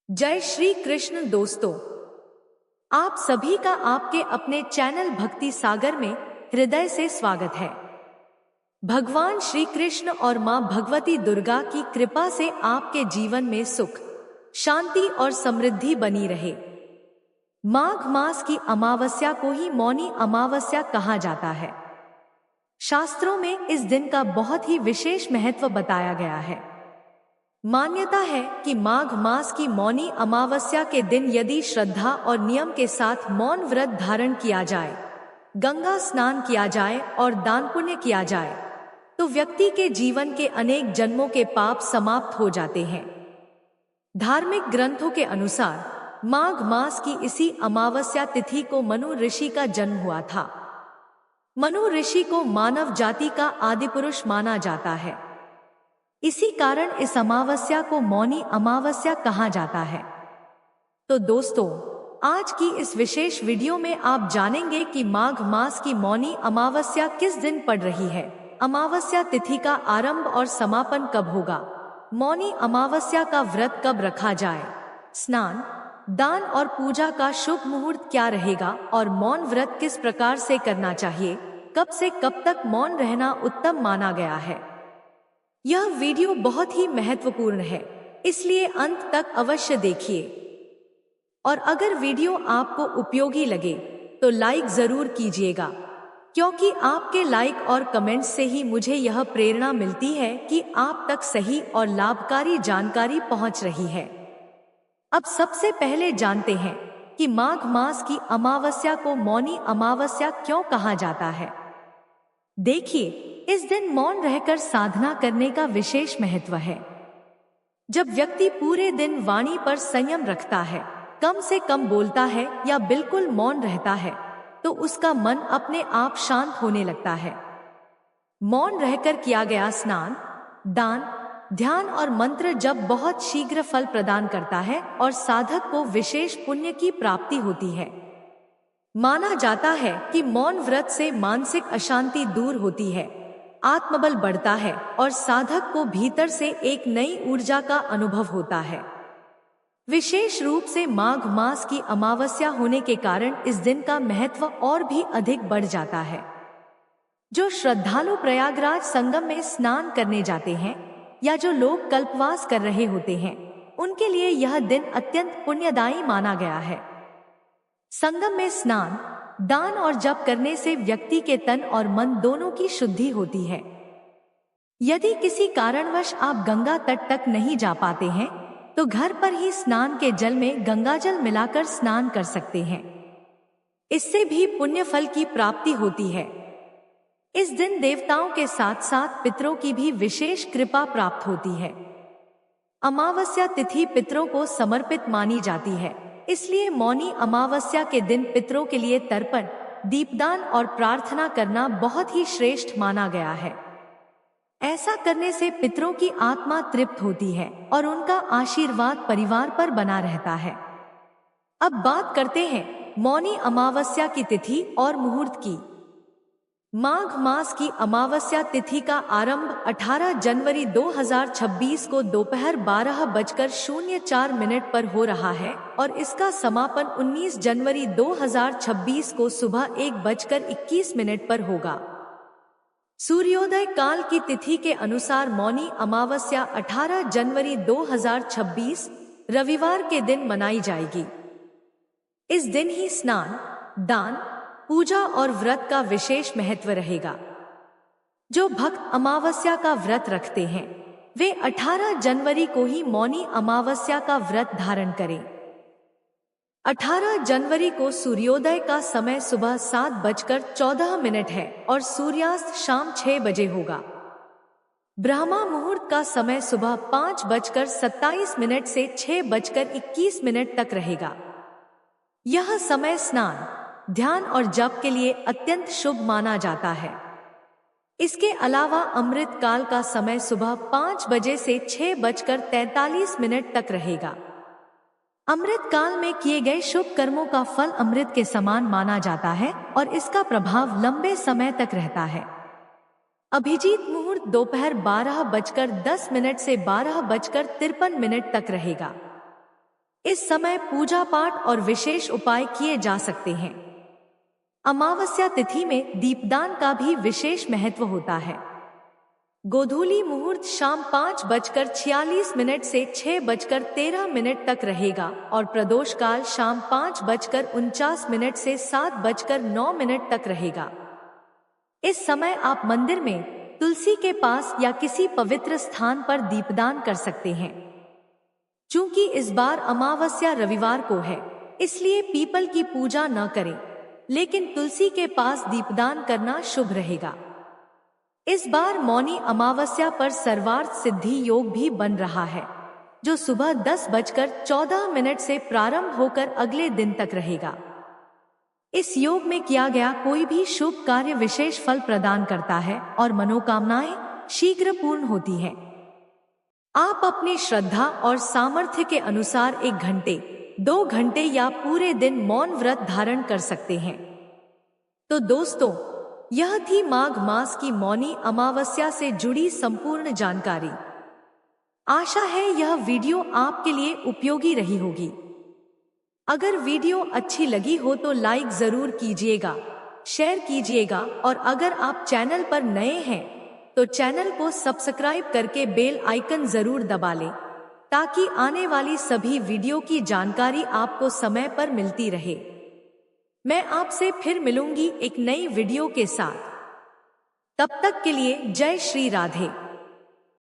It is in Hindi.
जय श्री कृष्ण दोस्तों, आप सभी का आपके अपने चैनल भक्ति सागर में हृदय से स्वागत है। भगवान श्री कृष्ण और मां भगवती दुर्गा की कृपा से आपके जीवन में सुख, शांति और समृद्धि बनी रहे। माघ मास की अमावस्या को ही मौनी अमावस्या कहा जाता है। शास्त्रों में इस दिन का बहुत ही विशेष महत्व बताया गया है। मान्यता है कि माघ मास की मौनी अमावस्या के दिन यदि श्रद्धा और नियम के साथ मौन व्रत धारण किया जाए, गंगा स्नान किया जाए और दान पुण्य किया जाए, तो व्यक्ति के जीवन के अनेक जन्मों के पाप समाप्त हो जाते हैं। धार्मिक ग्रंथों के अनुसार माघ मास की इसी अमावस्या तिथि को मनु ऋषि का जन्म हुआ था। मनु ऋषि को मानव जाति का आदिपुरुष माना जाता है। इसी कारण इस अमावस्या को मौनी अमावस्या कहा जाता है। तो दोस्तों, आज की इस विशेष वीडियो में आप जानेंगे कि माघ मास की मौनी अमावस्या किस दिन पड़ रही है, अमावस्या तिथि का आरंभ और समापन कब होगा, मौनी अमावस्या का व्रत कब रखा जाए, स्नान, दान और पूजा का शुभ मुहूर्त क्या रहेगा और मौन व्रत किस प्रकार से करना चाहिए, कब से कब तक मौन रहना उत्तम माना गया है। यह वीडियो बहुत ही महत्वपूर्ण है, इसलिए अंत तक अवश्य देखिए। और अगर वीडियो आपको उपयोगी लगे तो लाइक जरूर कीजिएगा, क्योंकि आपके लाइक और कमेंट्स से ही मुझे यह प्रेरणा मिलती है कि आप तक सही और लाभकारी जानकारी पहुंच रही है। अब सबसे पहले जानते हैं कि माघ मास की अमावस्या को मौनी अमावस्या क्यों कहा जाता है। देखिए, इस दिन मौन रहकर साधना करने का विशेष महत्व है। जब व्यक्ति पूरे दिन वाणी पर संयम रखता है, कम से कम बोलता है या बिल्कुल मौन रहता है, तो उसका मन अपने आप शांत होने लगता है। मौन रहकर किया गया स्नान, दान, ध्यान और मंत्र जब बहुत शीघ्र फल प्रदान करता है और साधक को विशेष पुण्य की प्राप्ति होती है। माना जाता है कि मौन व्रत से मानसिक अशांति दूर होती है, आत्मबल बढ़ता है और साधक को भीतर से एक नई ऊर्जा का अनुभव होता है। विशेष रूप से माघ मास की अमावस्या होने के कारण इस दिन का महत्व और भी अधिक बढ़ जाता है। जो श्रद्धालु प्रयागराज संगम में स्नान करने जाते हैं या जो लोग कल्पवास कर रहे होते हैं, उनके लिए यह दिन अत्यंत पुण्यदायी माना गया है। संगम में स्नान, दान और जप करने से व्यक्ति के तन और मन दोनों की शुद्धि होती है। यदि किसी कारणवश आप गंगा तट तक नहीं जा पाते हैं, तो घर पर ही स्नान के जल में गंगाजल मिलाकर स्नान कर सकते हैं। इससे भी पुण्य फल की प्राप्ति होती है। इस दिन देवताओं के साथ साथ पितरों की भी विशेष कृपा प्राप्त होती है। अमावस्या तिथि पितरों को समर्पित मानी जाती है, इसलिए मौनी अमावस्या के दिन पितरों के लिए तर्पण, दीपदान और प्रार्थना करना बहुत ही श्रेष्ठ माना गया है। ऐसा करने से पितरों की आत्मा तृप्त होती है और उनका आशीर्वाद परिवार पर बना रहता है। अब बात करते हैं मौनी अमावस्या की तिथि और मुहूर्त की। माघ मास की अमावस्या तिथि का आरंभ 18 जनवरी 2026 को दोपहर 12:04 पर हो रहा है और इसका समापन 19 जनवरी 2026 को सुबह 1:21 पर होगा। सूर्योदय काल की तिथि के अनुसार मौनी अमावस्या 18 जनवरी 2026 रविवार के दिन मनाई जाएगी। इस दिन ही स्नान, दान, पूजा और व्रत का विशेष महत्व रहेगा। जो भक्त अमावस्या का व्रत रखते हैं, वे 18 जनवरी को ही मौनी अमावस्या का व्रत धारण करें। 18 जनवरी को सूर्योदय का समय सुबह 7:14 है और सूर्यास्त शाम 6 बजे होगा। ब्रह्मा मुहूर्त का समय सुबह 5:27 से 6:21 तक रहेगा। यह समय स्नान, ध्यान और जप के लिए अत्यंत शुभ माना जाता है। इसके अलावा अमृत काल का समय सुबह 5 बजे से 6:43 तक रहेगा। अमृत काल में किए गए शुभ कर्मों का फल अमृत के समान माना जाता है और इसका प्रभाव लंबे समय तक रहता है। अभिजीत मुहूर्त दोपहर 12:10 से 12:53 तक रहेगा। इस समय पूजा पाठ और विशेष उपाय किए जा सकते हैं। अमावस्या तिथि में दीपदान का भी विशेष महत्व होता है। गोधूली मुहूर्त शाम 5:46 से 6:13 तक रहेगा और प्रदोष काल शाम 5:49 से 7:09 तक रहेगा। इस समय आप मंदिर में, तुलसी के पास या किसी पवित्र स्थान पर दीपदान कर सकते हैं। चूंकि इस बार अमावस्या रविवार को है, इसलिए पीपल की पूजा न करें, लेकिन तुलसी के पास दीपदान करना शुभ रहेगा। इस बार मौनी अमावस्या पर सर्वार्थ सिद्धि योग भी बन रहा है, जो सुबह 10:14 से प्रारंभ होकर अगले दिन तक रहेगा। इस योग में किया गया कोई भी शुभ कार्य विशेष फल प्रदान करता है और मनोकामनाएं शीघ्र पूर्ण होती हैं। आप अपनी श्रद्धा और सामर्थ्य के अनुसार 1 घंटे, 2 घंटे या पूरे दिन मौन व्रत धारण कर सकते हैं। तो दोस्तों, यह थी माघ मास की मौनी अमावस्या से जुड़ी संपूर्ण जानकारी। आशा है यह वीडियो आपके लिए उपयोगी रही होगी। अगर वीडियो अच्छी लगी हो तो लाइक जरूर कीजिएगा, शेयर कीजिएगा और अगर आप चैनल पर नए हैं तो चैनल को सब्सक्राइब करके बेल आइकन जरूर दबा लें, ताकि आने वाली सभी वीडियो की जानकारी आपको समय पर मिलती रहे। मैं आपसे फिर मिलूंगी एक नई वीडियो के साथ। तब तक के लिए जय श्री राधे।